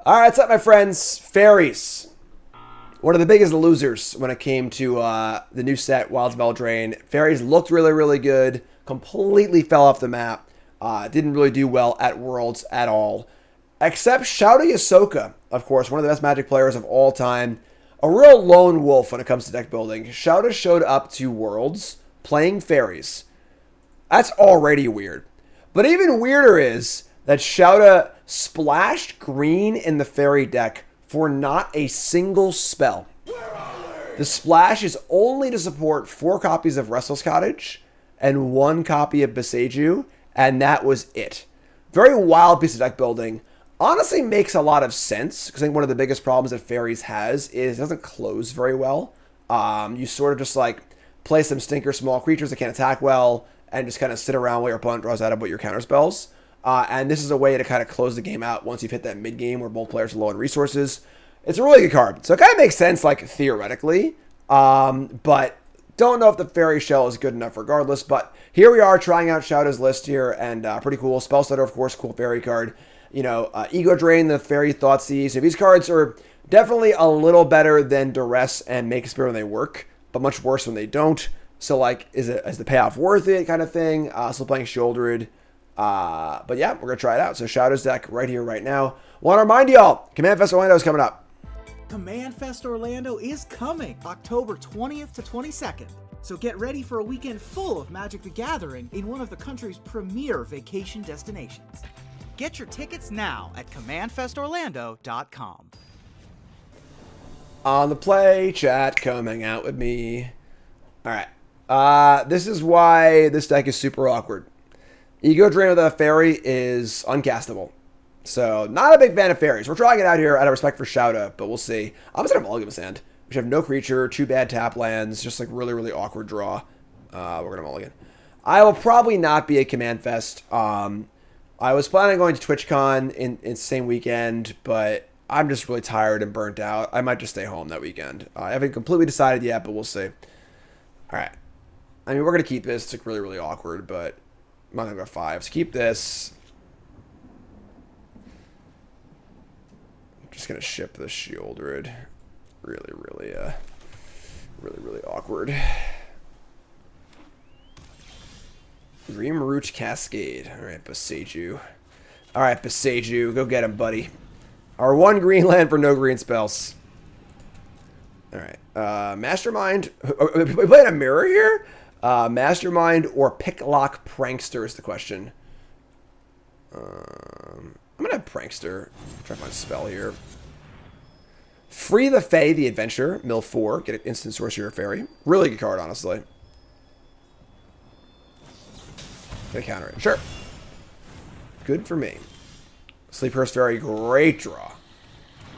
All right, what's up, my friends? Fairies. One of the biggest losers when it came to the new set, Wilds of Eldraine. Fairies looked really, really good. Completely fell off the map. Didn't really do well at Worlds at all. Except Shota Yasooka, of course, one of the best Magic players of all time. A real lone wolf when it comes to deck building. Shota showed up to Worlds playing Fairies. That's already weird. But even weirder is that Shota splashed green in the Fairy deck for not a single spell. The splash is only to support 4 copies of Restless Cottage and 1 copy of Boseiju, and that was it. Very wild piece of deck building. Honestly makes a lot of sense, because I think one of the biggest problems that Fairies has is it doesn't close very well. You sort of just like play some stinker small creatures that can't attack well, and just kind of sit around while your opponent draws out of your counter spells. And this is a way to kind of close the game out once you've hit that mid game where both players are low on resources. It's a really good card. So it kind of makes sense, like, theoretically. But don't know if the Fairy Shell is good enough regardless. But here we are trying out Shota's list here. And pretty cool. Spellstutter, of course, cool Fairy card. You know, Ego Drain, the Fairy Thoughtseize. So these cards are definitely a little better than Duress and Make a Spirit when they work, but much worse when they don't. So, like, is the payoff worth it kind of thing? Still playing Shouldered. But yeah, we're going to try it out. So Shota's deck right here, right now. Want to remind y'all, Command Fest Orlando is coming up. Command Fest Orlando is coming October 20th to 22nd. So get ready for a weekend full of Magic the Gathering in one of the country's premier vacation destinations. Get your tickets now at commandfestorlando.com. On the play, chat, come hang out with me. All right. This is why this deck is super awkward. Ego Drain with a Fairy is uncastable. So, not a big fan of Fairies. We're trying it out here out of respect for Shota, but we'll see. I'm just going to mulligan this hand. We should have no creature, 2 bad tap lands, just like really, really awkward draw. We're going to mulligan. I will probably not be at Command Fest. I was planning on going to TwitchCon in the same weekend, but I'm just really tired and burnt out. I might just stay home that weekend. I haven't completely decided yet, but we'll see. All right. I mean, we're going to keep this. It's like really, really awkward, but I'm not going to go 5. So keep this. I'm just going to ship the Shieldred. Really, really awkward. Dreamroot Cascade. All right, Boseiju. All right, Boseiju. Go get him, buddy. Our 1 green land for no green spells. All right. Mastermind. Are we playing a mirror here? Mastermind or Picklock Prankster is the question. I'm going to have Prankster. Try to find a spell here. Free the Fae, the Adventure. Mill 4. Get an instant Sorcerer Fairy. Really good card, honestly. Gonna counter it. Sure. Good for me. Sleephurst Fairy, great draw.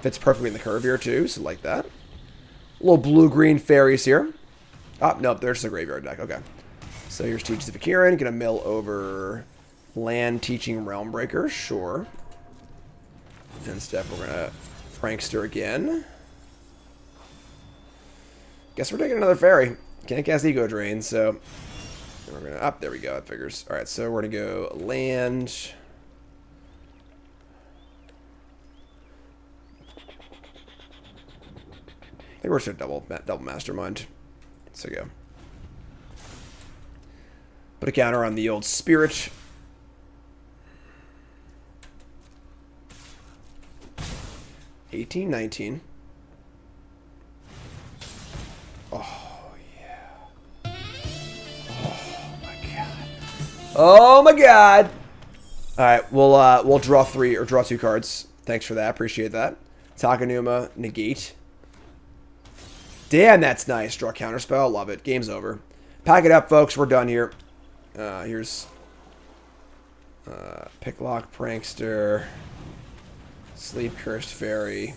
Fits perfectly in the curve here, too, so like that. Little blue-green fairies here. Oh, nope, there's the graveyard deck. Okay. So here's Teach the Vakirin. Gonna mill over Land Teaching Realmbreaker. Sure. And step, we're gonna Prankster again. Guess we're taking another fairy. Can't cast Ego Drain, so we're gonna up. There we go. That figures. All right, so we're gonna go land. I think we're just gonna double Mastermind. So go. Put a counter on the old Spirit. $18.19. Oh yeah. Oh my god. Oh my god. All right, we'll draw 3 or draw 2 cards. Thanks for that. Appreciate that. Takanuma, negate. Damn, that's nice. Draw counterspell. Love it. Game's over. Pack it up, folks. We're done here. Here's Picklock Prankster. Sleep Cursed Fairy.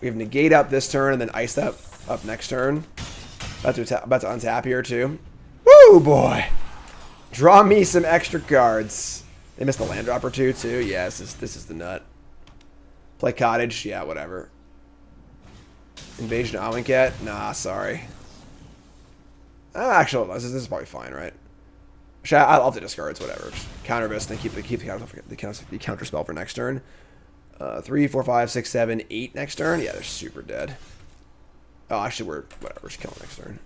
We have negate up this turn and then ice up next turn. About to untap here too. Woo boy! Draw me some extra cards. They missed the land drop or 2 too. Yes, this is the nut. Play Cottage. Yeah, whatever. Invasion of Amonkhet? Nah, sorry. Actually, this is probably fine, right? I'll have to discards, whatever. Just counter this, then keep the counter spell for next turn. 3, 4, 5, 6, 7, 8 next turn. Yeah, they're super dead. Oh, actually, we're whatever. Just kill them next turn.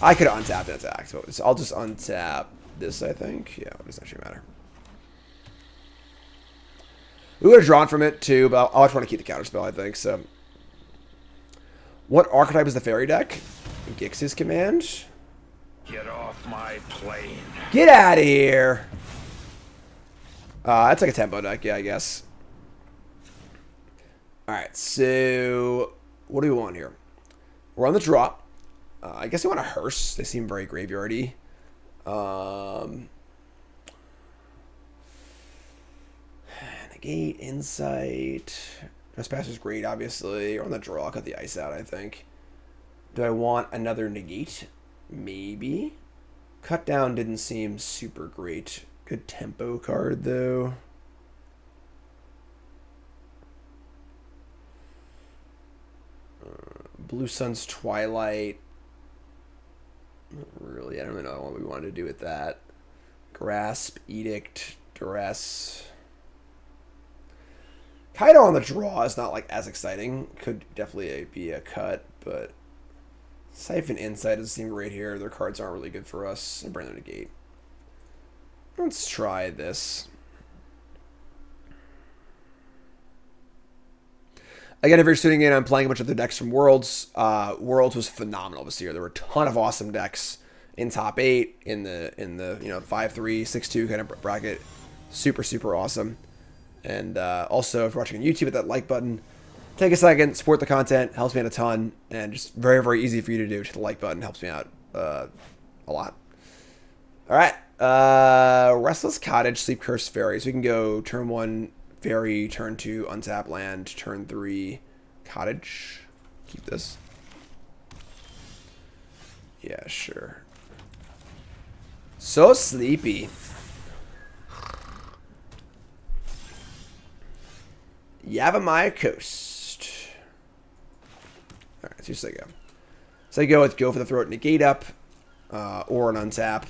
I could have untapped and attacked, so I'll just untap this, I think. Yeah, it doesn't actually matter. We would have drawn from it, too, but I'll just want to keep the counterspell, I think, so. What archetype is the fairy deck? Gix's command? Get off my plane. Get out of here! That's like a tempo deck, yeah, I guess. Alright, so what do we want here? We're on the draw. I guess we want a hearse. They seem very graveyardy. Negate, insight. Trespasser's great, obviously. Or on the draw, cut the ice out, I think. Do I want another negate? Maybe. Cut down didn't seem super great. Good tempo card, though. Blue Sun's Twilight. Not really, I don't really know what we wanted to do with that. Grasp, Edict, Duress. Kaido on the draw is not like as exciting. Could definitely be a cut, but Siphon Insight doesn't seem great here. Their cards aren't really good for us. And Brand New Negate. Let's try this. Again, if you're tuning in, I'm playing a bunch of the decks from Worlds. Worlds was phenomenal this year. There were a ton of awesome decks in top 8, in the 5-3, 6-2 kind of bracket. Super, super awesome. And also, if you're watching on YouTube, hit that like button. Take a second, support the content, helps me out a ton, and just very, very easy for you to do. Hit the like button, helps me out a lot. All right, Restless Cottage, Sleep Curse Fairies. We can go turn 1 Fairy, turn 2 untap land, turn 3 Cottage. Keep this. Yeah, sure. So sleepy. Yavimaya Coast. Alright, let's just go. So I go with Go for the Throat, negate up, or an untap.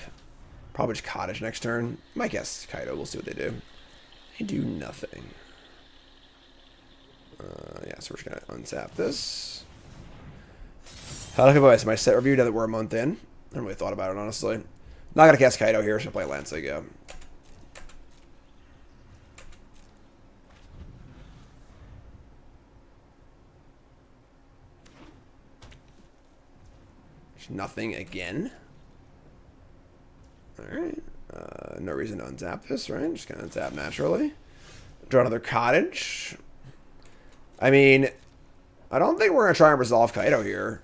Probably just Cottage next turn. My guess Kaido. We'll see what they do. They do nothing. Yeah, so we're just gonna untap this. How do I my set review now that we're a month in? I haven't really thought about it, honestly. Not gonna cast Kaido here, so I'll play land, so I go. Nothing again. Alright. No reason to untap this, right? Just gonna untap naturally. Draw another Cottage. I mean, I don't think we're gonna try and resolve Kaido here.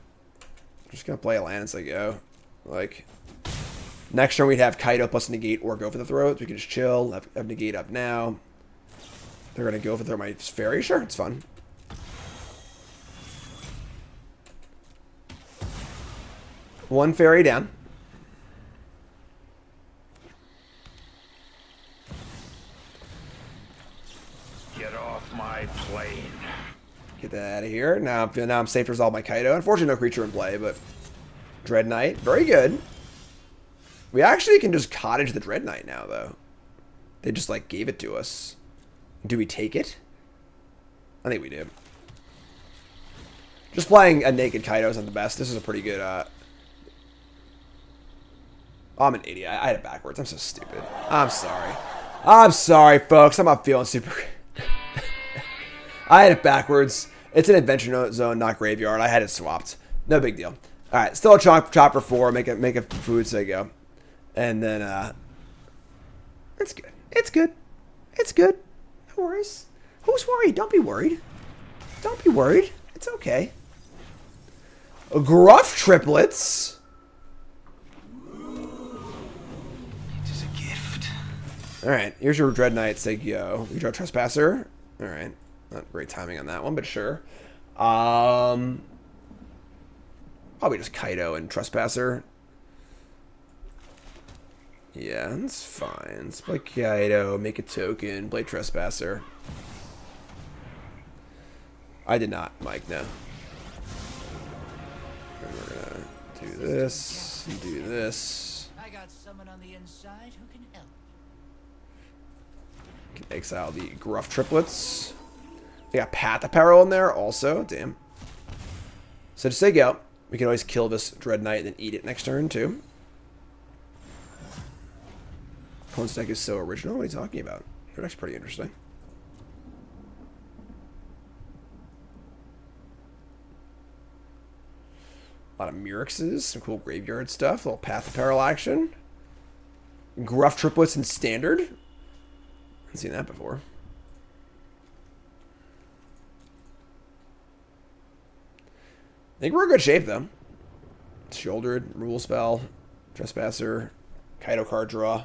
Just gonna play a land as I go. Like, next turn we'd have Kaido plus negate or Go for the Throat. We can just chill, have negate up now. They're gonna go for the my fairy. Sure, it's fun. One fairy down. Get off my plane. Get that out of here. Now I'm safe to resolve my Kaido. Unfortunately, no creature in play, but Dread Knight, very good. We actually can just Cottage the Dread Knight now, though. They just like gave it to us. Do we take it? I think we do. Just playing a naked Kaido is not the best. This is a pretty good. I'm an idiot. I had it backwards. I'm so stupid. I'm sorry. I'm sorry, folks. I'm not feeling super. I had it backwards. It's an adventure zone, not graveyard. I had it swapped. No big deal. All right, still a chop for 4. Make a food so I go, and then it's good. It's good. It's good. No worries. Who's worried? Don't be worried. Don't be worried. It's okay. Gruff triplets. Alright, here's your Dread Knight, say go. We draw Trespasser. Alright, not great timing on that one, but sure. Probably just Kaido and Trespasser. Yeah, that's fine. Let's play Kaido, make a token, play Trespasser. I did not, Mike, no. And we're gonna do this, and do this. I got someone on the inside who can help. Exile the Gruff triplets. They got Path Apparel in there also. Damn. So to say go, we can always kill this Dread Knight and then eat it next turn too. Opponent's deck is so original. What are you talking about? Their deck's pretty interesting. A lot of Myrixes, some cool graveyard stuff, a little Path Apparel action. Gruff triplets in standard. I haven't seen that before. I think we're in good shape, though. Shouldered, Rule Spell, Trespasser, Kaido card draw.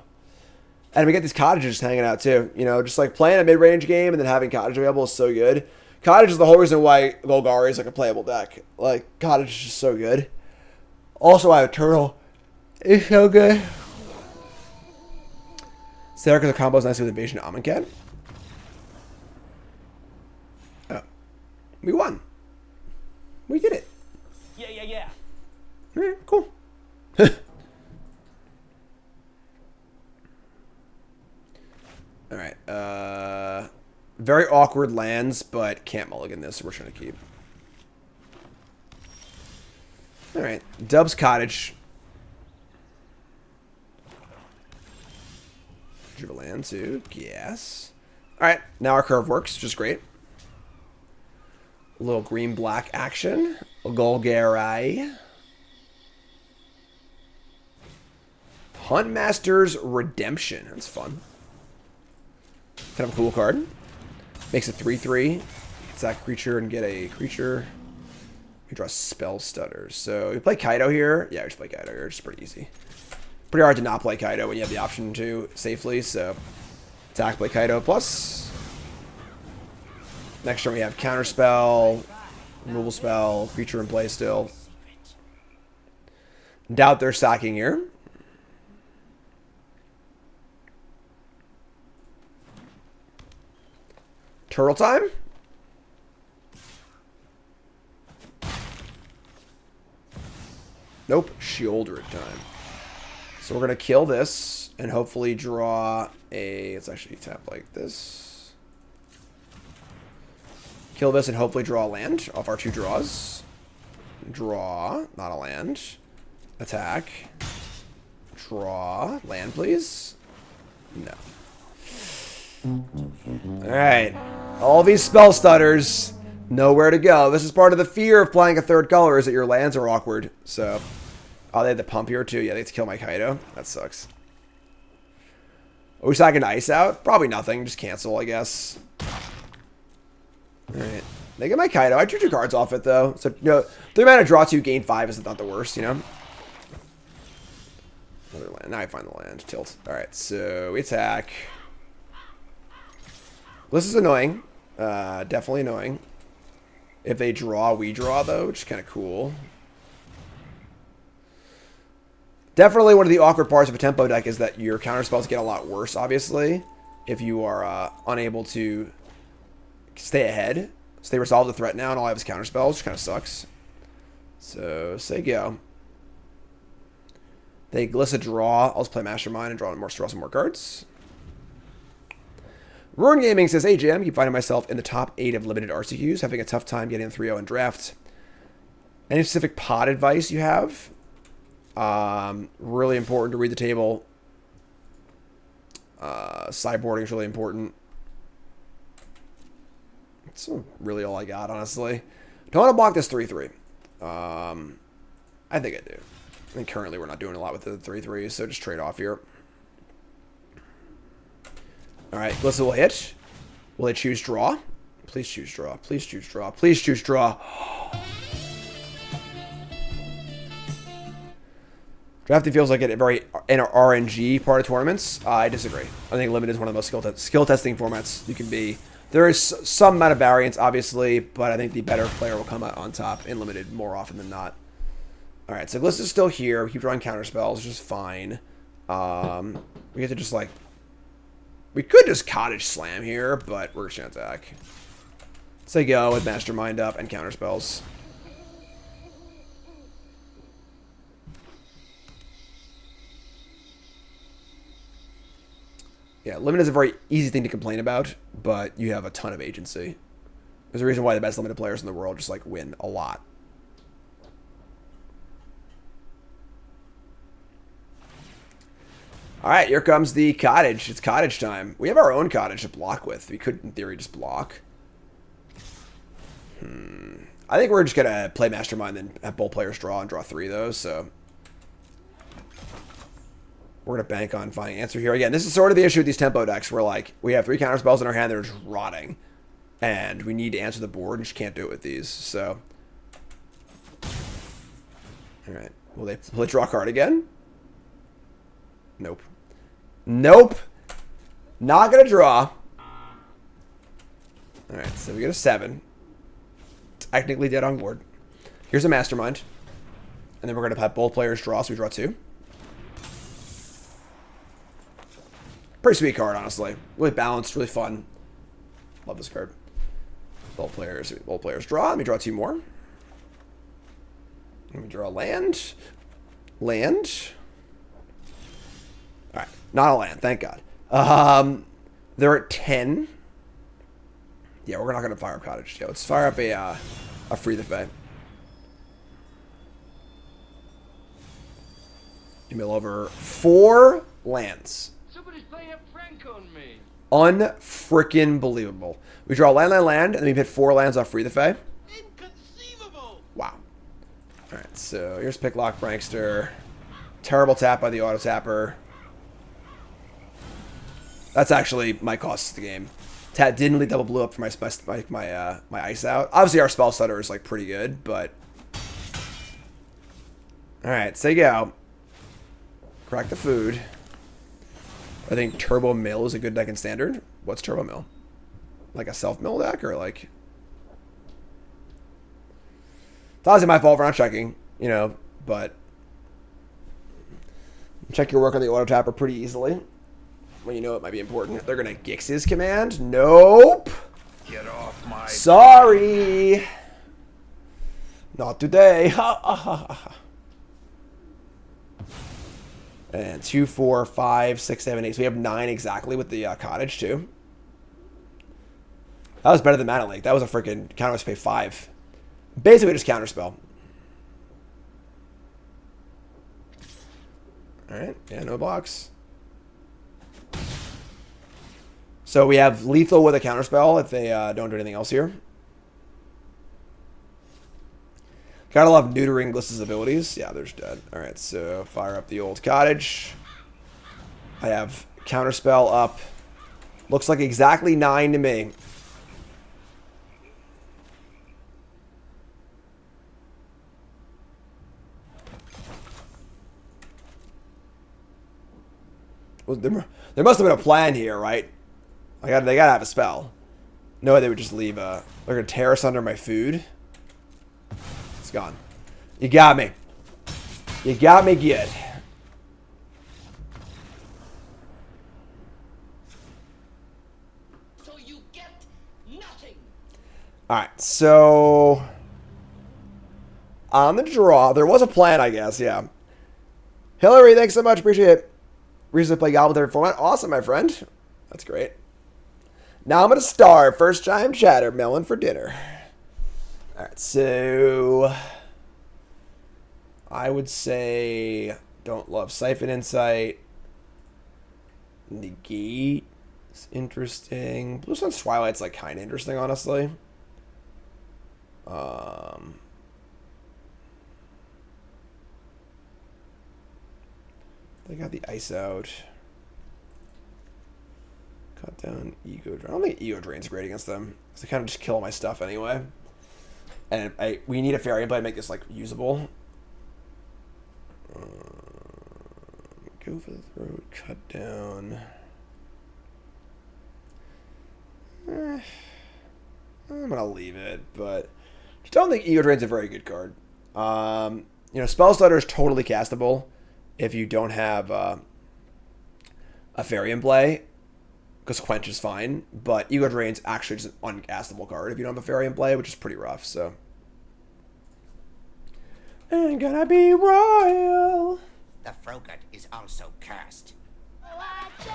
And we get these cottages just hanging out, too. You know, just like playing a mid-range game and then having cottage available is so good. Cottage is the whole reason why Golgari is like a playable deck. Like, cottage is just so good. Also, I have Turtle. It's so good. Sarah, because the combo is nice with Invasion Amonkhet. Oh. We won. We did it. Yeah. Cool. Alright. Very awkward lands, but can't mulligan this, so we're trying to keep. Alright. Dub's Cottage. Give a land too. Yes. Alright. Now our curve works, which is great. A little green-black action. A Golgari. Huntmaster's Redemption. That's fun. Kind of a cool card. Makes a 3/3. Gets that creature and get a creature. We draw Spell Stutters. So we play Kaido here. Yeah, we just play Kaido here. It's pretty easy. Pretty hard to not play Kaido when you have the option to safely. So attack, play Kaido plus. Next turn we have Counterspell, Removal Spell, creature in play still. Doubt they're sacking here. Turtle time? Nope. Shieldred time. So we're going to kill this and hopefully draw a... Let's actually tap like this. Kill this and hopefully draw a land off our two draws. Draw. Not a land. Attack. Draw. Land, please. No. Alright. All these spell stutters. Nowhere to go. This is part of the fear of playing a third color is that your lands are awkward. So... Oh, they had the pump here too. Yeah, they have to kill my Kaido. That sucks. Are we sacking Ice out? Probably nothing. Just cancel, I guess. Alright. They get my Kaido. I drew 2 cards off it, though. So, you know, the amount of draw 2, gain 5 is not the worst, you know? Another land. Now I find the land. Tilt. Alright, so we attack. This is annoying. Definitely annoying. If they draw, we draw, though, which is kind of cool. Definitely one of the awkward parts of a tempo deck is that your counter spells get a lot worse, obviously, if you are unable to stay ahead. So they resolve the threat now and all I have is counter spells, which kind of sucks. So, say go. They glissa draw. I'll just play Mastermind and draw some more cards. Ruin Gaming says, hey, Jam, keep finding myself in the top 8 of limited RCQs, having a tough time getting 3-0 in draft. Any specific pod advice you have? Really important to read the table. Sideboarding is really important. That's really all I got, honestly. Don't want to block this 3-3. I think I do. I think currently we're not doing a lot with the 3-3s, so just trade off here. Alright, Glissa will hit. Will they choose draw? Please choose draw. Please choose draw. Please choose draw. Drafting feels like a very an RNG part of tournaments. I disagree. I think limited is one of the most skill testing formats you can be. There is some amount of variance, obviously, but I think the better player will come out on top in limited more often than not. All right, so Glissa is still here. We keep drawing counter spells, which is fine. We get to just like we could just Cottage Slam here, but we're just gonna attack. Say go with Mastermind up and counter spells. Yeah, limit is a very easy thing to complain about, but you have a ton of agency. There's a reason why the best limited players in the world just, like, win a lot. All right, here comes the cottage. It's cottage time. We have our own cottage to block with. We could, in theory, just block. I think we're just going to play Mastermind and have both players draw and draw 3, though, so... We're going to bank on finding an answer here. Again, this is sort of the issue with these tempo decks, where, like, we have 3 counter spells in our hand that are just rotting. And we need to answer the board and just can't do it with these, so... Alright, will they draw a card again? Nope. Nope! Not going to draw. Alright, so we get a 7. Technically dead on board. Here's a Mastermind. And then we're going to have both players draw, so we draw 2. Pretty sweet card, honestly. Really balanced, really fun. Love this card. Both players draw. Let me draw 2 more. Let me draw a land. Land. Alright, not a land, thank God. They're at 10. Yeah, we're not going to fire up Cottage. Yeah, let's fire up a Free the Fae. Email over 4 lands. Somebody's playing a prank on me. Unfrickin' believable. We draw land, and then we hit 4 lands off Free the Fae. Inconceivable. Wow. Alright, so here's Picklock Prankster. Terrible tap by the auto tapper. That's actually my cost of the game. Didn't really double blue up for my ice out. Obviously, our spell setter is like pretty good, but all right, say go. Crack the food. I think Turbo Mill is a good deck in Standard. What's Turbo Mill? Like a self-mill deck or like? It's obviously my fault for not checking, you know, but check your work on the auto tapper pretty easily. When you know it might be important. They're going to Gix his command. Nope. Get off my... Sorry. Not today. And 2, 4, 5, 6, 7, 8. So we have 9 exactly with the cottage too. That was better than Mana Lake. That was a freaking counter pay 5. Basically just counterspell. Alright. Yeah, no blocks. So we have lethal with a counterspell if they don't do anything else here. Gotta love neutering Gliss's abilities. Yeah, they're just dead. Alright, so fire up the old cottage. I have counterspell up. Looks like exactly 9 to me. Well, there must have been a plan here, right? They gotta have a spell. No way they would just leave they're gonna terrace under my food. It's gone. You got me. You got me good. So you get nothing. Alright, so on the draw, there was a plan, I guess, yeah. Hillary, thanks so much, appreciate it. Reason to play Goblin every format. Awesome, my friend. That's great. Now I'm going to starve. First time chatter. Melon for dinner. Alright, so I would say don't love Siphon Insight. Negate is interesting. Blue Sun's Twilight's like kind of interesting, honestly. They got the ice out. Cut down Ego Drain. I don't think Ego Drain's great against them. Because they kind of just kill all my stuff anyway. And we need a fairy play to make this like usable. Go for the throat. Cut down. I'm gonna leave it, but I don't think Ego Drain's a very good card. You know, Spell Stutter is totally castable if you don't have a fairy in play, because Quench is fine, but Ego Drain's actually just an uncastable card if you don't have a fairy in play, which is pretty rough, so. Ain't gonna be royal. The Frogut is also cursed. Oh, I just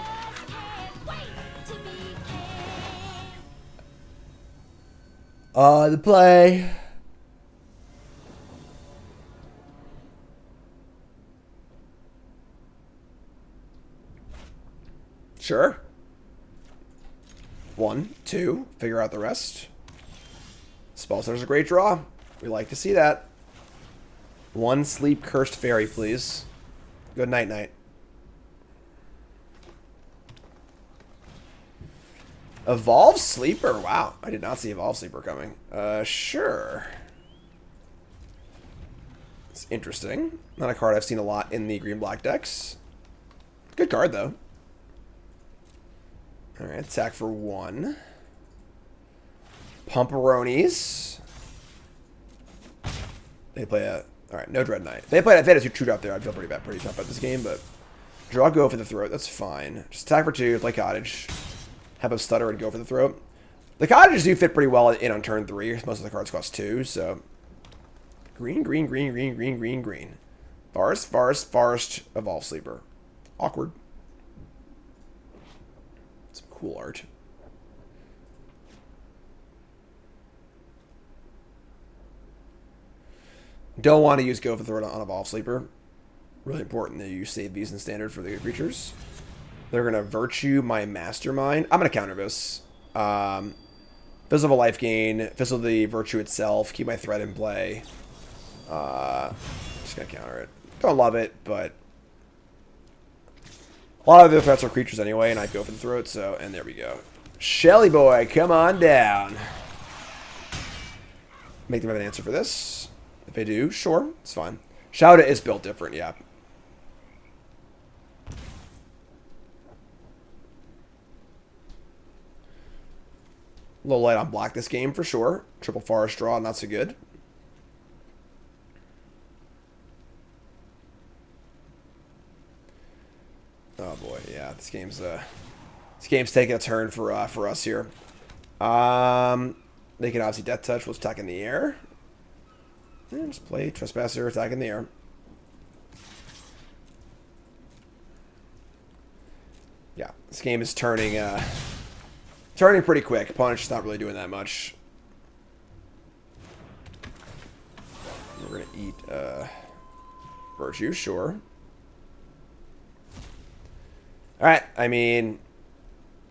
can't wait to be king. The play. Sure. 1, 2. Figure out the rest. Spellstar's a great draw. We like to see that. 1 sleep cursed fairy, please. Good night, night. Evolve Sleeper? Wow, I did not see Evolve Sleeper coming. Sure. It's interesting. Not a card I've seen a lot in the green-black decks. Good card, though. Alright, attack for 1. Pumperonis. They play a... Alright, no Dread Knight. If they had a 2-drop there, I'd feel pretty tough about this game, but... Draw Go for the throat, that's fine. Just attack for 2, play Cottage. Have a stutter and go for the throat. The cottages do fit pretty well in on turn 3. Most of the cards cost 2, so... Green, green, green, green, green, green, green. Forest, forest, forest, Evolve Sleeper. Awkward. Some cool art. Don't want to use Go for the throat on Evolve Sleeper. Really important that you save these in standard for the creatures. They're going to Virtue my Mastermind. I'm going to counter this. Fizzle of a life gain. Fizzle the Virtue itself. Keep my threat in play. Just going to counter it. Don't love it, but... A lot of the threats are creatures anyway, and I go for the throat, so... And there we go. Shelly boy, come on down. Make them have an answer for this. If they do, sure. It's fine. Shota is built different, yeah. A little light on black this game for sure. Triple forest draw, not so good. Oh boy, yeah, this game's taking a turn for us here. They can obviously Death Touch. We'll attack in the air. And just play Trespasser, attack in the air. Yeah, this game is turning pretty quick. Opponent's just not really doing that much. We're gonna eat Virtue, sure. Alright, I mean,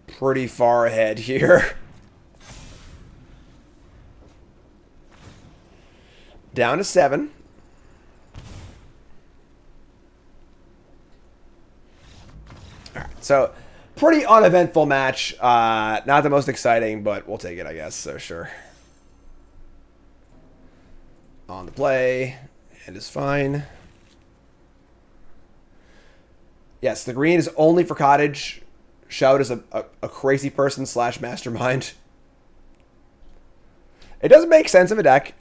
pretty far ahead here. Down to 7. Alright, so pretty uneventful match. Not the most exciting, but we'll take it, I guess. So sure. On the play. Hand is fine. Yes, the green is only for Cottage. Shout is a crazy person / mastermind. It doesn't make sense of a deck.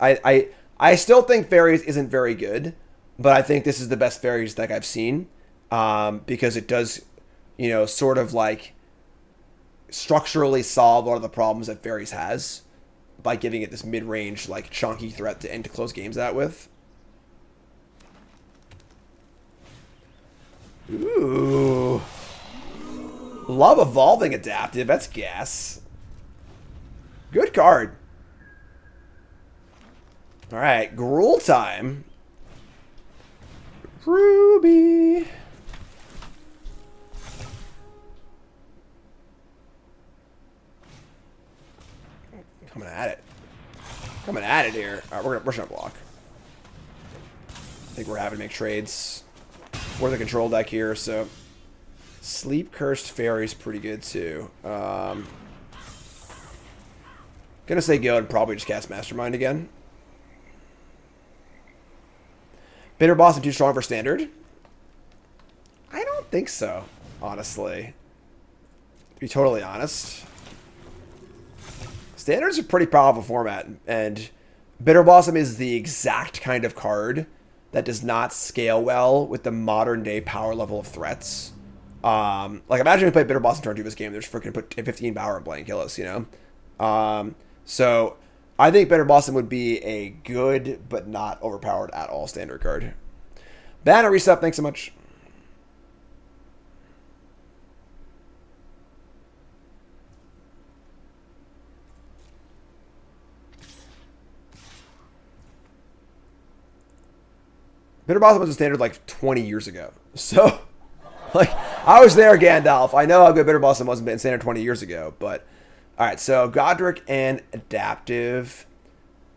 I still think Fairies isn't very good, but I think this is the best Fairies deck I've seen. Because it does, you know, sort of like structurally solve a lot of the problems that Fairies has by giving it this mid-range, like chunky threat to end to close games out with. Ooh. Love Evolving Adaptive. That's gas. Good card. Alright, Gruul time. Ruby. Coming at it. Coming at it here. Alright, we're gonna block. I think we're having to make trades. We're the control deck here, so Sleep Cursed Fairy's pretty good too. Gonna say go and probably just cast Mastermind again. Bitter Blossom too strong for standard? I don't think so, honestly. To be totally honest. Standard's a pretty powerful format, and Bitter Blossom is the exact kind of card that does not scale well with the modern day power level of threats. Like imagine if we played Bitter Blossom turn 2 this game, there's freaking put 15 power and play and kill us, you know? So I think Bitter Blossom would be a good but not overpowered at all standard card. Banner reset, thanks so much. Bitter Blossom was a standard like 20 years ago. So, like, I was there, Gandalf. I know how good Bitter Blossom was in standard 20 years ago. But, all right, so Godric and Adaptive.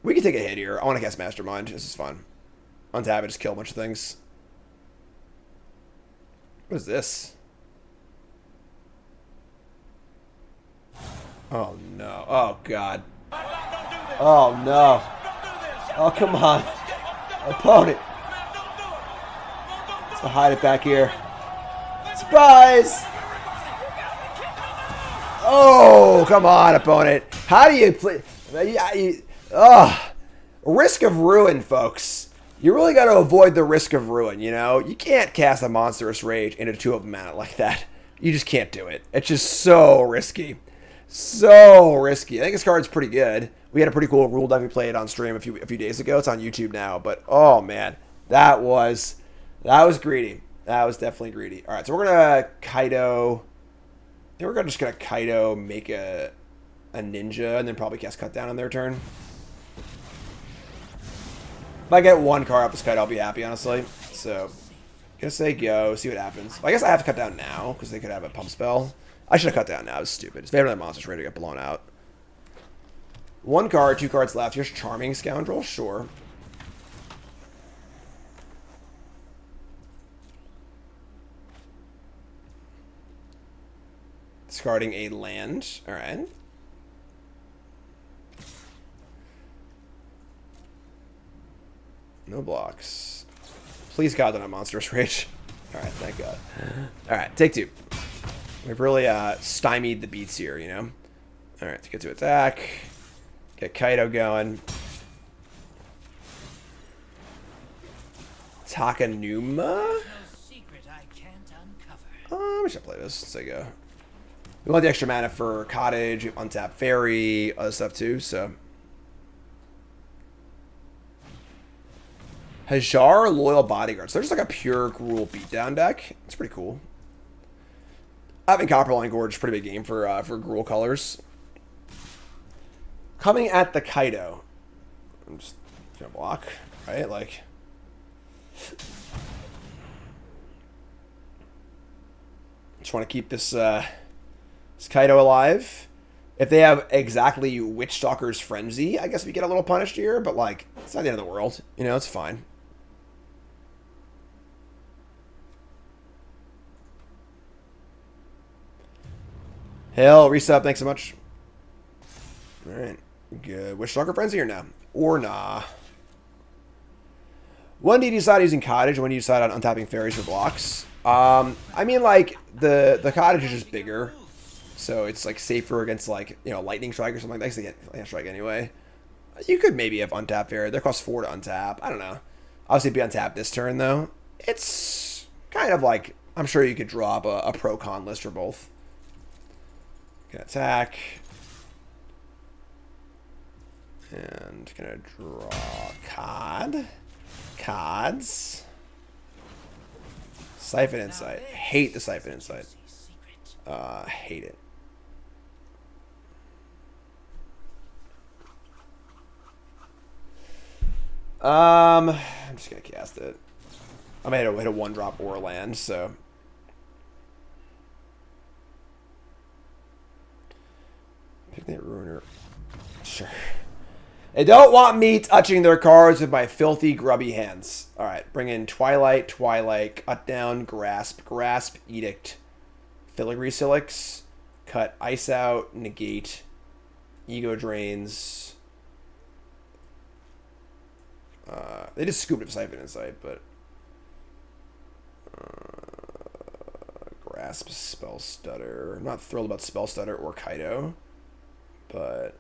We can take a hit here. I want to cast Mastermind. This is fun. Untap it, just kill a bunch of things. What is this? Oh, no. Oh, God. Oh, no. Oh, come on. Opponent. Let's hide it back here. Surprise! Oh, come on, opponent. How do you play? Risk of ruin, folks. You really got to avoid the risk of ruin, you know? You can't cast a Monstrous Rage into 2 of mana like that. You just can't do it. It's just so risky. So risky. I think this card's pretty good. We had a pretty cool rule deck we played on stream a few days ago. It's on YouTube now. But, oh, man. That was greedy. That was definitely greedy. All right, so we're going to Kaido. I think we're just going to Kaido, make a ninja, and then probably cast Cut Down on their turn. If I get 1 card off this Kaido, I'll be happy, honestly. So, gonna say go, see what happens. I guess I have to Cut Down now, because they could have a pump spell. I should have Cut Down now. It's stupid. If they have another Monstrous Rage to get blown out. 1 card, 2 cards left. Here's Charming Scoundrel, sure. Discarding a land. Alright. No blocks. Please God, don't have Monstrous Rage. Alright, thank God. Alright, take 2. We've really stymied the beats here, you know? Alright, to get to attack. Get Kaido going. Takanuma? No secret I can't uncover. We should play this. Let's say go. We want the extra mana for Cottage, Untap Fairy, other stuff too, so. Hajar Loyal Bodyguard. So they're just like a pure Gruul beatdown deck. It's pretty cool. Having Copperline Gorge is a pretty big game for Gruul colors. Coming at the Kaido. I'm just gonna block, right? Like. Just want to keep this Kaido alive. If they have exactly Witchstalker's Frenzy, I guess we get a little punished here, but like, it's not the end of the world. You know, it's fine. Hell, resub, thanks so much. Alright, good. Witchstalker Frenzy or nah? Or nah. When do you decide using Cottage? When do you decide on untapping Fairies for blocks? I mean, like, the Cottage is just bigger. So it's, like, safer against, like, you know, Lightning Strike or something like that. They get Lightning Strike anyway. You could maybe have Untap Fairy. They cost 4 to untap. I don't know. Obviously, be untapped this turn, though. It's kind of like, I'm sure you could draw up a pro-con list for both. Gonna attack. And gonna draw Cod. Cods. Siphon Insight. Hate the Siphon Insight. Hate it. I'm just gonna cast it. I'm gonna hit a 1-drop or land, so. Picnic Ruiner. Sure. They don't want me touching their cards with my filthy, grubby hands. Alright, bring in Twilight, Cut Down, Grasp, Edict, Filigree Silix, cut Ice Out, Negate, Ego Drains. They just scooped up Siphon Insight, but Grasp, Spell Stutter. I'm not thrilled about Spell Stutter or Kaido, but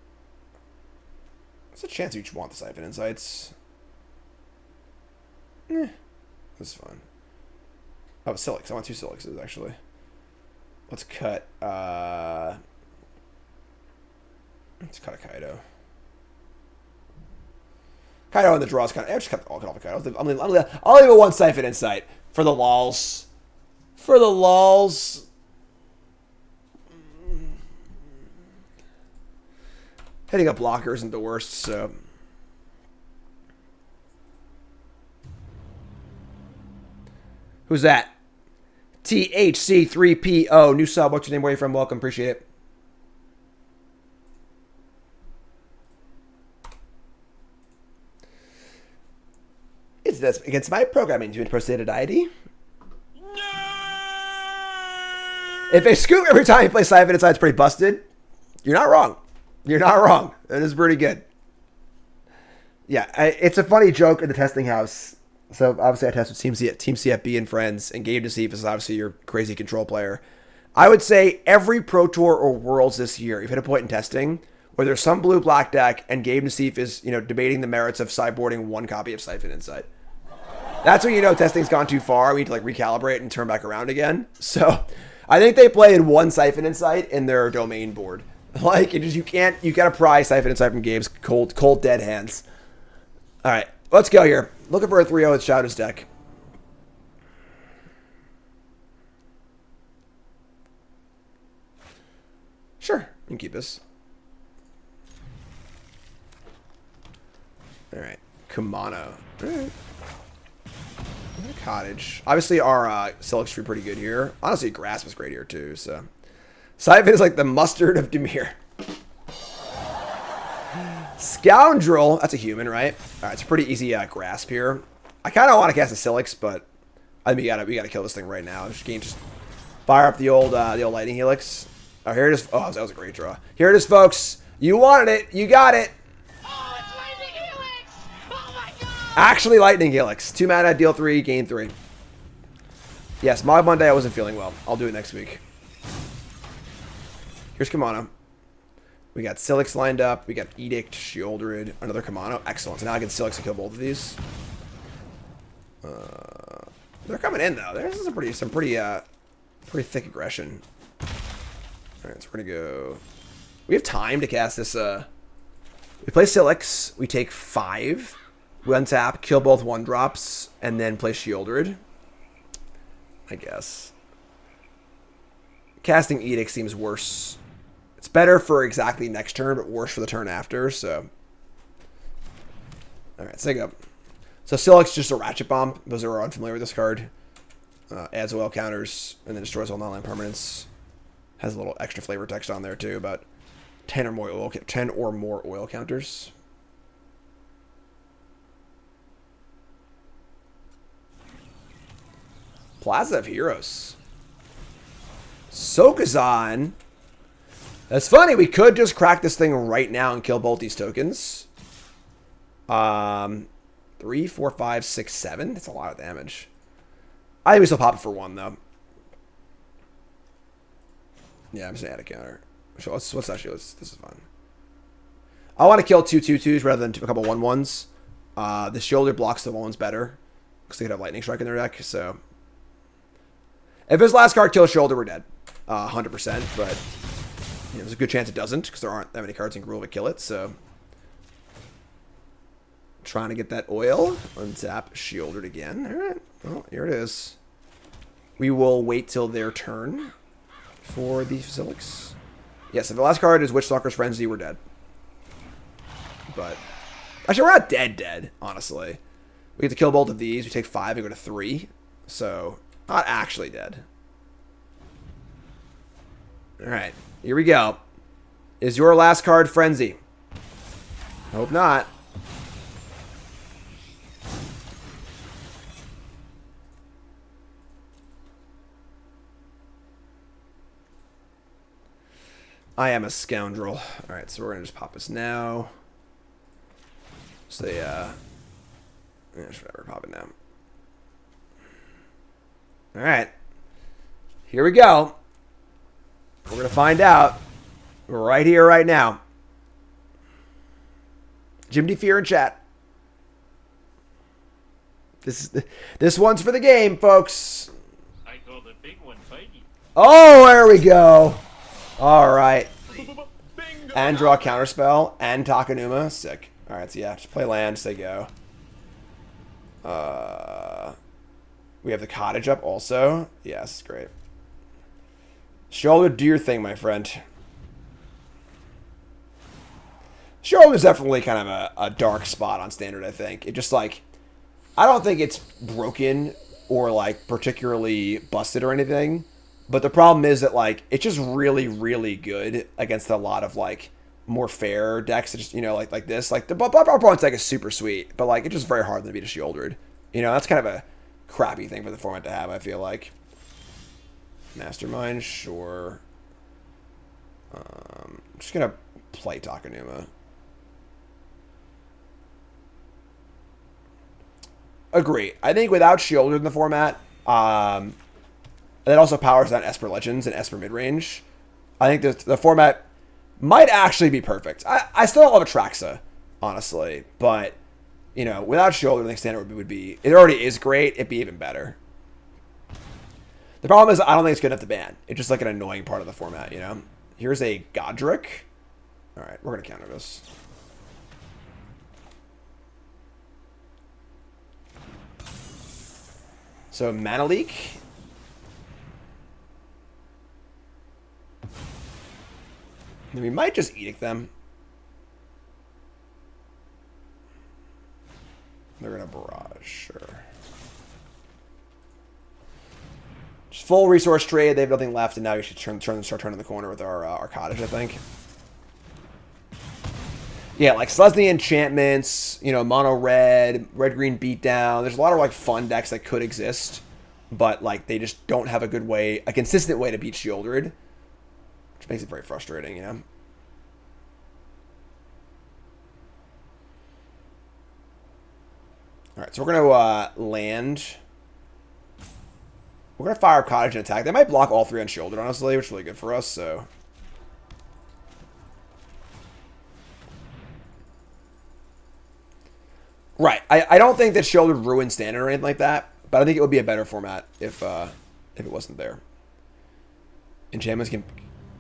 there's a chance you want the Siphon Insights. That's fine. Oh, Silix. I want 2 Silixes, actually. Let's cut, let's cut a Kaido. Kaido in the draw is kind of, just cut off the Kaido. I'll leave it 1 Siphon Insight for the lols. For the lols. Hitting a blocker isn't the worst, so. Who's that? THC3PO. New sub. What's your name? Where are you from? Welcome. Appreciate it. Is this against my programming to impersonate a deity? If a scoop every time you play Siphon Inside is pretty busted, you're not wrong. You're not wrong. That is pretty good. Yeah, it's a funny joke in the testing house. So obviously I test with Team CFB and friends, and Game Deceive is obviously your crazy control player. I would say every Pro Tour or Worlds this year, you've hit a point in testing where there's some blue-black deck, and Game Deceive is debating the merits of sideboarding one copy of Siphon Insight. That's when testing's gone too far. We need to recalibrate and turn back around again. So I think they played one Siphon Insight in their domain board. You gotta pry Siphon Insight from games cold dead hands. All right, let's go here. Looking for a 3-0 with Shota's deck. Sure, you can keep this. All right, Kumano. All right. Cottage. Obviously, our Silk tree pretty good here. Honestly, Grasp is great here too. So, Siphon is like the mustard of Dimir. Scoundrel. That's a human, right? All right, it's a pretty easy Grasp here. I kind of want to cast a Silix, but I mean, we gotta kill this thing right now. Just fire up the old Lightning Helix. Oh, here it is. Oh, that was a great draw. Here it is, folks. You wanted it. You got it. Oh, it's Lightning Helix! Oh my god! Actually, Lightning Helix. 2 mana, deal 3, gain 3. Yes, Mod Monday I wasn't feeling well. I'll do it next week. Here's Kamano. We got Silix lined up. We got Edict, Sheoldred, another Kamano. Excellent. So now I can Silix to kill both of these. They're coming in though. There's some pretty thick aggression. All right, so we're gonna go. We have time to cast this. We play Silix. We take 5. We untap, kill both 1-drops, and then play Sheoldred. I guess. Casting Edict seems worse. It's better for exactly next turn, but worse for the turn after, so. Alright, sync up. So Silix just a Ratchet Bomb. Those who are unfamiliar with this card. Adds oil counters, and then destroys all non-land permanents. Has a little extra flavor text on there too, about 10 or more oil counters. Plaza of Heroes. Sokazan. That's funny. We could just crack this thing right now and kill both these tokens. 3, 4, 5, 6, 7. That's a lot of damage. I think we still pop it for 1 though. Yeah, I'm just gonna add a counter. So this is fun. I want to kill 2 2/2s rather than a couple 1/1s. The shoulder blocks the 1s better because they could have Lightning Strike in their deck. So if his last card kills shoulder, we're dead, 100%. But there's a good chance it doesn't because there aren't that many cards in Gruul to kill it. So trying to get that oil. Untap, Sheoldred again. All right. Well, here it is. We will wait till their turn for the Silix. Yes, if the last card is Witchstalker's Frenzy, we're dead. But actually, we're not dead, honestly. We get to kill both of these. We take 5 and go to 3. So, not actually dead. Alright, here we go. Is your last card Frenzy? Hope not. I am a scoundrel. Alright, so we're going to just pop this now. Say, yeah, just whatever, pop it now. Alright. Here we go. We're going to find out. Right here, right now. Jim D. Fear in chat. This one's for the game, folks. I call the big one fighting. Oh, there we go. All right. And draw a counterspell and Takanuma. Sick. All right, so yeah, just play land, say go. We have the cottage up also. Yes, great. Shoulder, do your thing, my friend. Shoulder's definitely kind of a dark spot on standard, I think. It just I don't think it's broken or like particularly busted or anything. But the problem is that like it's just really, really good against a lot of like more fair decks that just, like this. Like the Bloodborne deck is super sweet, but like it's just very hard to beat a Shieldred. That's kind of a crappy thing for the format to have, I feel like. Mastermind, sure. I'm just gonna play Takenuma. Agree. I think without Shieldred in the format, that also powers down Esper Legends and Esper Midrange. I think the format might actually be perfect. I still don't love Atraxa, honestly, but without Shieldred, I think Standard would be. It already is great. It'd be even better. The problem is I don't think it's good enough to ban. It's just like an annoying part of the format, Here's a Godric. All right, we're gonna counter this. So Mana Leak. Then we might just Edict them. They're gonna Barrage, sure. Just full resource trade. They have nothing left, and now you should start turning the corner with our cottage, I think. Yeah, like Selesnya enchantments, mono red, red green beatdown. There's a lot of like fun decks that could exist, but like they just don't have a consistent way to beat Shieldred, which makes it very frustrating, All right, so we're gonna land. We're gonna fire Cottage and attack. They might block all three on Shieldred, honestly, which is really good for us. So. Right. I don't think that Shieldred ruins Standard or anything like that, but I think it would be a better format if it wasn't there. Enchantments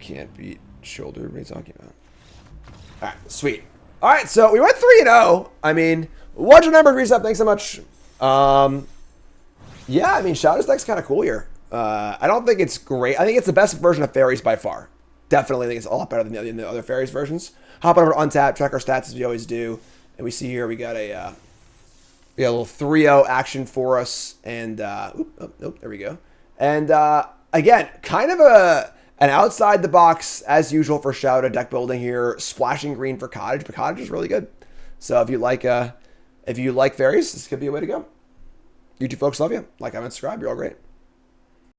can't beat Shieldred. What are you talking about? All right, sweet. All right, so we went 3-0. I mean, what's your number, Reset? Thanks so much. Yeah, I mean, Shadow's deck's kind of cool here. I don't think it's great. I think it's the best version of Fairies by far. Definitely think it's a lot better than the other Fairies versions. Hop over to Untap, check our stats as we always do. And we see here we got a little 3-0 action for us. And, there we go. And, again, kind of an outside-the-box, as usual for Shota deck building here. Splashing green for Cottage, but Cottage is really good. So if you like Fairies, this could be a way to go. You two folks love you. Like, comment, subscribe. You're all great.